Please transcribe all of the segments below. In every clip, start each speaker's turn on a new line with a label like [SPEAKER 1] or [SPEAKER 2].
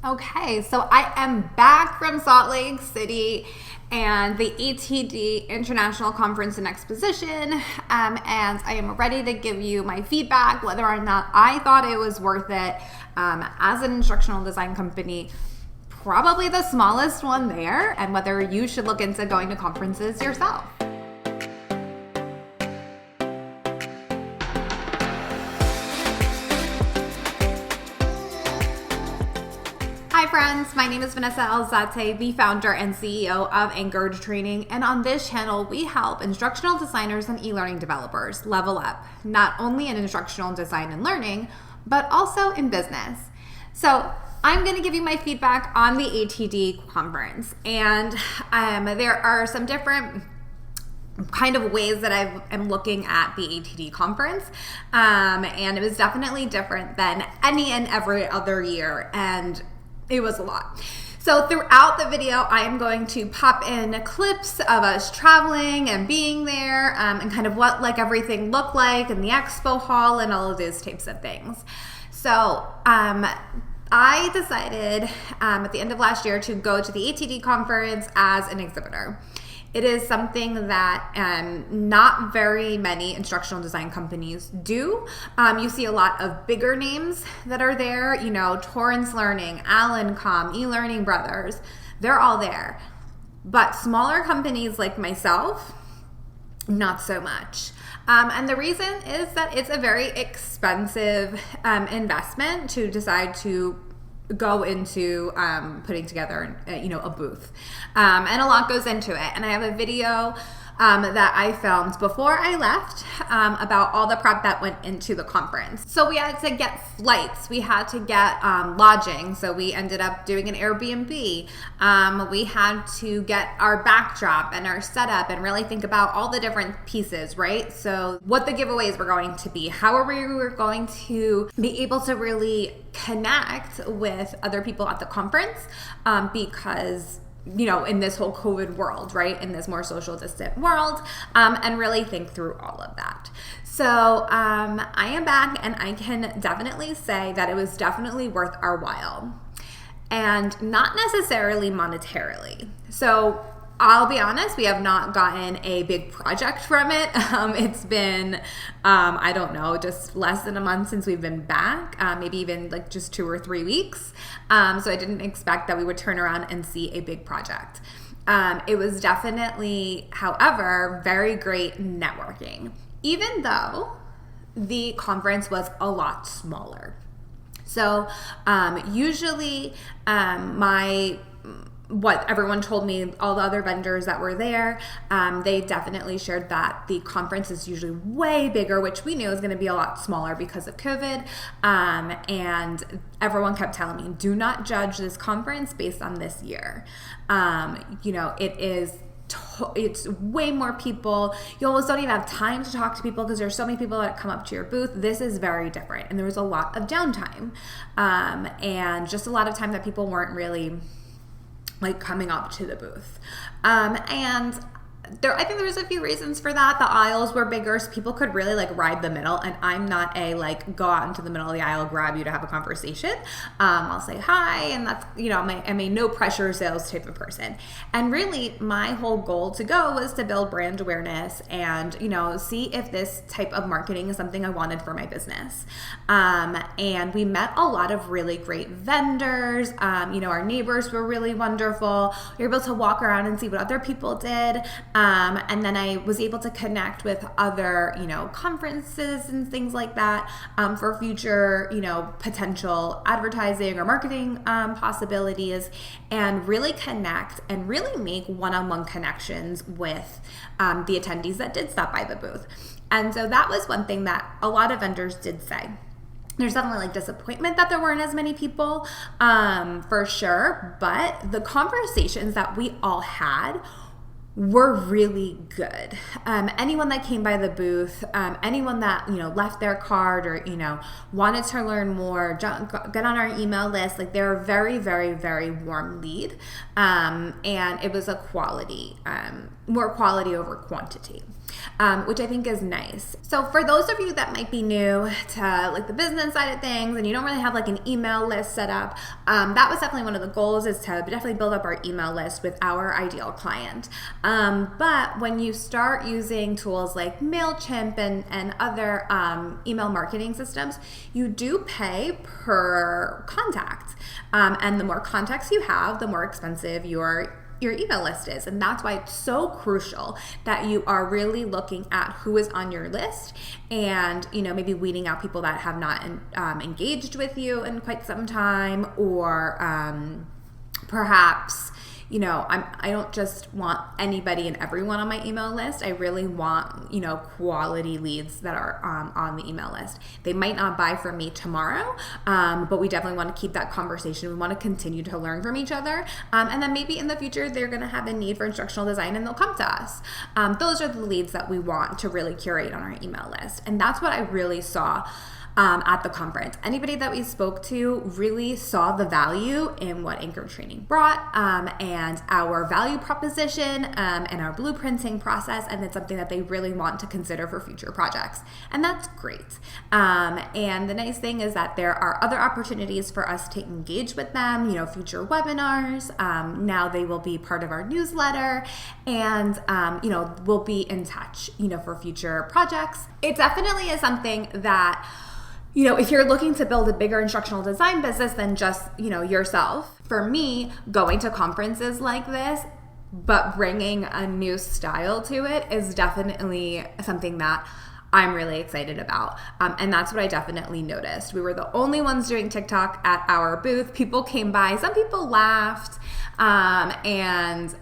[SPEAKER 1] Okay, so I am back from Salt Lake City and the ATD International Conference and Exposition, and I am ready to give you my feedback, whether or not I thought it was worth it. As an instructional design company, probably the smallest one there, and whether you should look into going to conferences yourself. Hi friends, my name is Vanessa Alzate, the founder and CEO of Engage Training, and on this channel we help instructional designers and e-learning developers level up, not only in instructional design and learning, but also in business. So I'm going to give you my feedback on the ATD conference, and there are some different kind of ways that I am looking at the ATD conference, and it was definitely different than any and every other year, and it was a lot. So throughout the video, I am going to pop in clips of us traveling and being there, and kind of what everything looked like in the expo hall and all of those types of things. So I decided at the end of last year to go to the ATD conference as an exhibitor. It is something that not very many instructional design companies do. You see a lot of bigger names that are there, Torrance Learning, Alencom, eLearning Brothers, they're all there. But smaller companies like myself, not so much. And the reason is that it's a very expensive investment to decide to go into putting together a booth, and a lot goes into it, and I have a video that I filmed before I left about all the prep that went into the conference. So we had to get flights, we had to get lodging, so we ended up doing an Airbnb. We had to get our backdrop and our setup and really think about all the different pieces, right? So what the giveaways were going to be, how are we going to be able to really connect with other people at the conference, because in this whole COVID world, right? In this more social distant world, and really think through all of that. So I am back, and I can definitely say that it was definitely worth our while, and not necessarily monetarily. So I'll be honest, we have not gotten a big project from it. It's been, I don't know, just less than a month since we've been back, maybe even just 2 or 3 weeks. So I didn't expect that we would turn around and see a big project. It was definitely, however, very great networking, even though the conference was a lot smaller. So usually what everyone told me, all the other vendors that were there, they definitely shared that the conference is usually way bigger, which we knew was going to be a lot smaller because of COVID. And everyone kept telling me, do not judge this conference based on this year. It's way more people. You almost don't even have time to talk to people because there's so many people that come up to your booth. This is very different. And there was a lot of downtime, and just a lot of time that people weren't really coming up to the booth. And I think there was a few reasons for that. The aisles were bigger, so people could really ride the middle, and I'm not a go out into the middle of the aisle, grab you to have a conversation. I'll say hi, and that's, I'm a no pressure sales type of person. And really my whole goal to go was to build brand awareness and, see if this type of marketing is something I wanted for my business. And we met a lot of really great vendors. Our neighbors were really wonderful. We were able to walk around and see what other people did. And then I was able to connect with other, conferences and things like that, for future, potential advertising or marketing possibilities, and really connect and really make one-on-one connections with the attendees that did stop by the booth. And so that was one thing that a lot of vendors did say. There's definitely disappointment that there weren't as many people, for sure, but the conversations that we all had were really good. Anyone that came by the booth, anyone that left their card or wanted to learn more, get on our email list, they're a very, very, very warm lead, and it was a quality, more quality over quantity. which I think is nice. So for those of you that might be new to like the business side of things and you don't really have like an email list set up, that was definitely one of the goals, is to definitely build up our email list with our ideal client. But when you start using tools like MailChimp and other email marketing systems, you do pay per contact. And the more contacts you have, the more expensive your email list is. And that's why it's so crucial that you are really looking at who is on your list and, maybe weeding out people that have not engaged with you in quite some time, or perhaps, I don't just want anybody and everyone on my email list. I really want, quality leads that are on the email list. They might not buy from me tomorrow, but we definitely want to keep that conversation. We want to continue to learn from each other. And then maybe in the future, they're going to have a need for instructional design and they'll come to us. Those are the leads that we want to really curate on our email list. And that's what I really saw at the conference. Anybody that we spoke to really saw the value in what Anchored Training brought, and our value proposition, and our blueprinting process, and it's something that they really want to consider for future projects. And that's great. And the nice thing is that there are other opportunities for us to engage with them, future webinars. Now they will be part of our newsletter, and we'll be in touch, for future projects. It definitely is something that, if you're looking to build a bigger instructional design business than just, yourself, for me, going to conferences like this, but bringing a new style to it, is definitely something that I'm really excited about. And that's what I definitely noticed. We were the only ones doing TikTok at our booth. People came by, some people laughed, and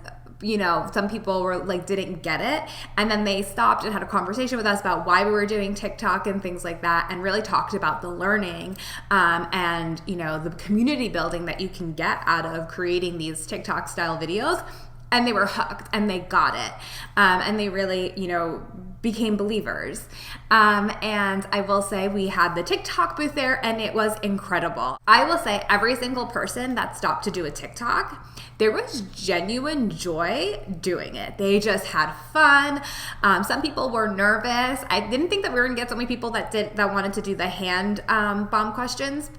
[SPEAKER 1] some people were like, didn't get it. And then they stopped and had a conversation with us about why we were doing TikTok and things like that, and really talked about the learning, and, the community building that you can get out of creating these TikTok style videos. And they were hooked and they got it. And they really, became believers. And I will say we had the TikTok booth there and it was incredible. I will say every single person that stopped to do a TikTok, there was genuine joy doing it. They just had fun. Some people were nervous. I didn't think that we were gonna get so many people that wanted to do the hand bomb questions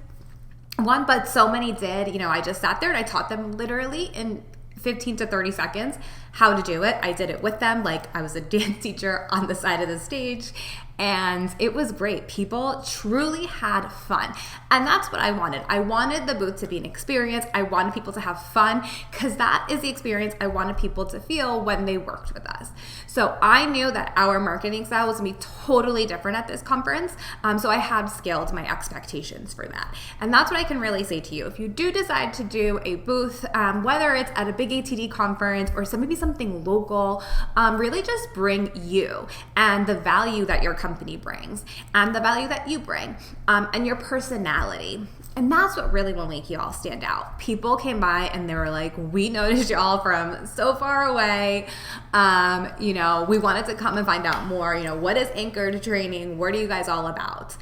[SPEAKER 1] one, but so many did. I just sat there and I taught them literally in 15 to 30 seconds how to do it. I did it with them like I was a dance teacher on the side of the stage, and it was great. People truly had fun, and that's what I wanted. I wanted the booth to be an experience. I wanted people to have fun, because that is the experience I wanted people to feel when they worked with us. So I knew that our marketing style was going to be totally different at this conference, so I had scaled my expectations for that. And that's what I can really say to you. If you do decide to do a booth, whether it's at a big ATD conference or maybe something local, really just bring you and the value that your company brings and the value that you bring, and your personality. And that's what really will make you all stand out. People came by and they were like, we noticed y'all from so far away. We wanted to come and find out more. What is Anchored Training? What are you guys all about?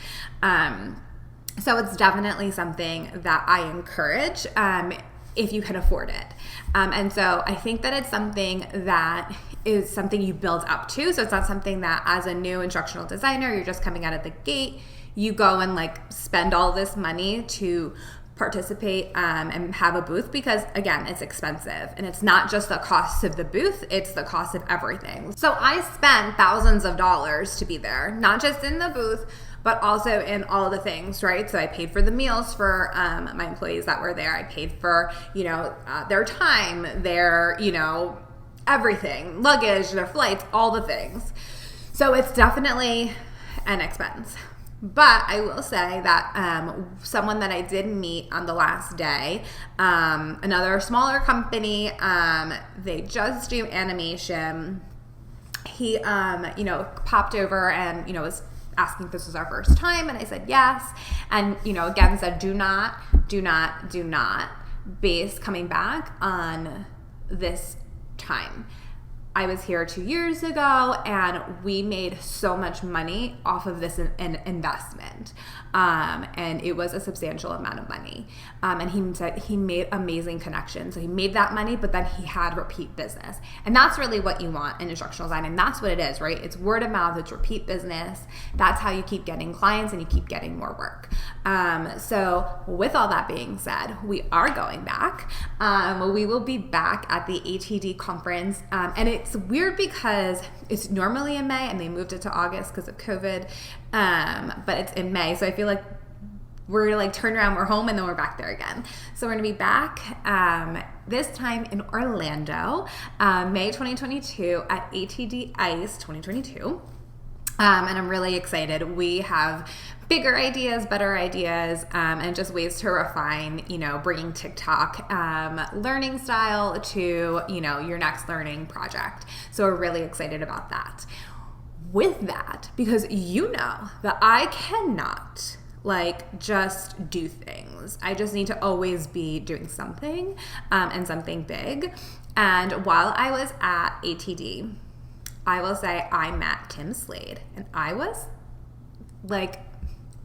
[SPEAKER 1] So it's definitely something that I encourage, if you can afford it. And so I think that it's something that is something you build up to. So it's not something that as a new instructional designer, you're just coming out of the gate, you go and like spend all this money to participate and have a booth, because again, it's expensive, and it's not just the cost of the booth, it's the cost of everything. So I spent thousands of dollars to be there, not just in the booth, but also in all the things, right? So I paid for the meals for my employees that were there. I paid for, their time, their, everything, luggage, their flights, all the things. So it's definitely an expense. But I will say that someone that I did meet on the last day, another smaller company, they just do animation. He, popped over and, was asking if this was our first time, and I said yes. And, again said, do not base coming back on this time. I was here 2 years ago and we made so much money off of this investment. And it was a substantial amount of money. And he said he made amazing connections. So he made that money, but then he had repeat business. And that's really what you want in instructional design. And that's what it is, right? It's word of mouth, it's repeat business. That's how you keep getting clients and you keep getting more work. So with all that being said, we are going back. We will be back at the ATD conference. And it's weird because it's normally in May and they moved it to August because of COVID. But it's in May. So I feel like we're gonna like turn around, we're home, and then we're back there again. So we're gonna be back this time in Orlando, May 2022 at ATD ICE 2022. And I'm really excited. We have bigger ideas, better ideas, and just ways to refine, bringing TikTok learning style to, your next learning project. So we're really excited about that. With that, because that I cannot just do things. I just need to always be doing something and something big. And while I was at ATD, I will say I met Tim Slade, and I was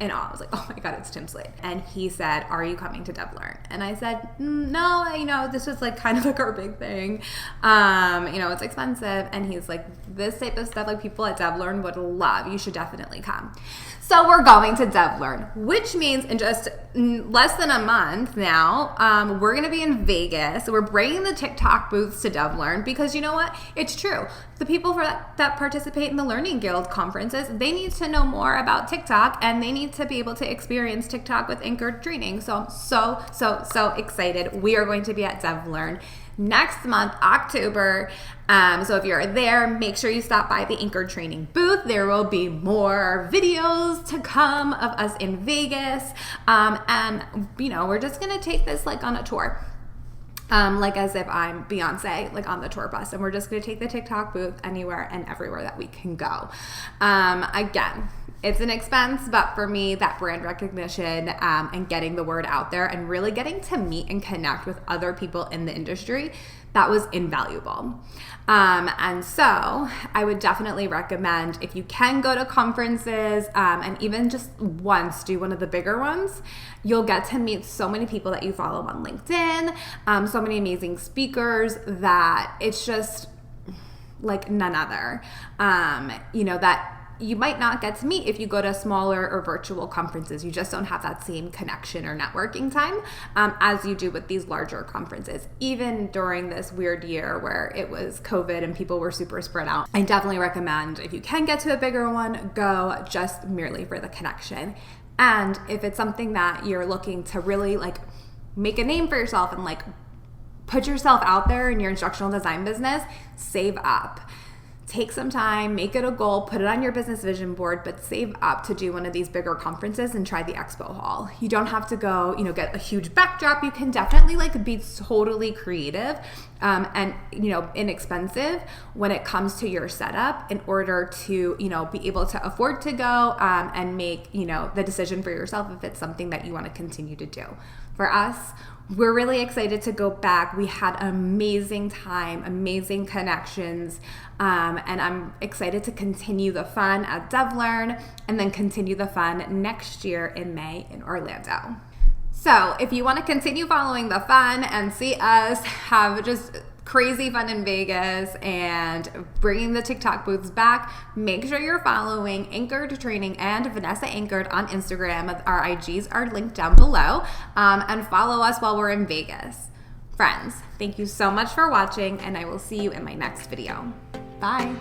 [SPEAKER 1] in awe. I was like, oh my God, it's Tim Slade. And he said, are you coming to DevLearn? And I said, no, this was kind of our big thing. It's expensive. And he's like, this type of stuff, people at DevLearn would love. You should definitely come. So we're going to DevLearn, which means in just less than a month now, we're going to be in Vegas. We're bringing the TikTok booths to DevLearn because you know what? It's true. The people that participate in the Learning Guild conferences, they need to know more about TikTok and they need to be able to experience TikTok with anchored training. So I'm so excited. We are going to be at DevLearn next month, October. So if you're there, make sure you stop by the Anchored Training booth. There will be more videos to come of us in Vegas. And we're just going to take this on a tour. As if I'm Beyonce, on the tour bus. And we're just going to take the TikTok booth anywhere and everywhere that we can go. Again, it's an expense, but for me, that brand recognition and getting the word out there and really getting to meet and connect with other people in the industry, that was invaluable. And so I would definitely recommend, if you can go to conferences and even just once do one of the bigger ones, you'll get to meet so many people that you follow on LinkedIn, so many amazing speakers that it's just none other, that you might not get to meet if you go to smaller or virtual conferences. You just don't have that same connection or networking time as you do with these larger conferences. Even during this weird year where it was COVID and people were super spread out, I definitely recommend, if you can get to a bigger one, go just merely for the connection. And if it's something that you're looking to really make a name for yourself and put yourself out there in your instructional design business, save up. Take some time, make it a goal, put it on your business vision board, but save up to do one of these bigger conferences and try the expo hall. You don't have to go, get a huge backdrop. You can definitely be totally creative and, inexpensive when it comes to your setup in order to, be able to afford to go and make, the decision for yourself if it's something that you want to continue to do. For us, we're really excited to go back. We had an amazing time, amazing connections, and I'm excited to continue the fun at DevLearn and then continue the fun next year in May in Orlando. So if you want to continue following the fun and see us have just crazy fun in Vegas and bringing the TikTok booths back, make sure you're following Anchored Training and Vanessa Anchored on Instagram. Our IGs are linked down below, and follow us while we're in Vegas. Friends, thank you so much for watching, and I will see you in my next video. Bye.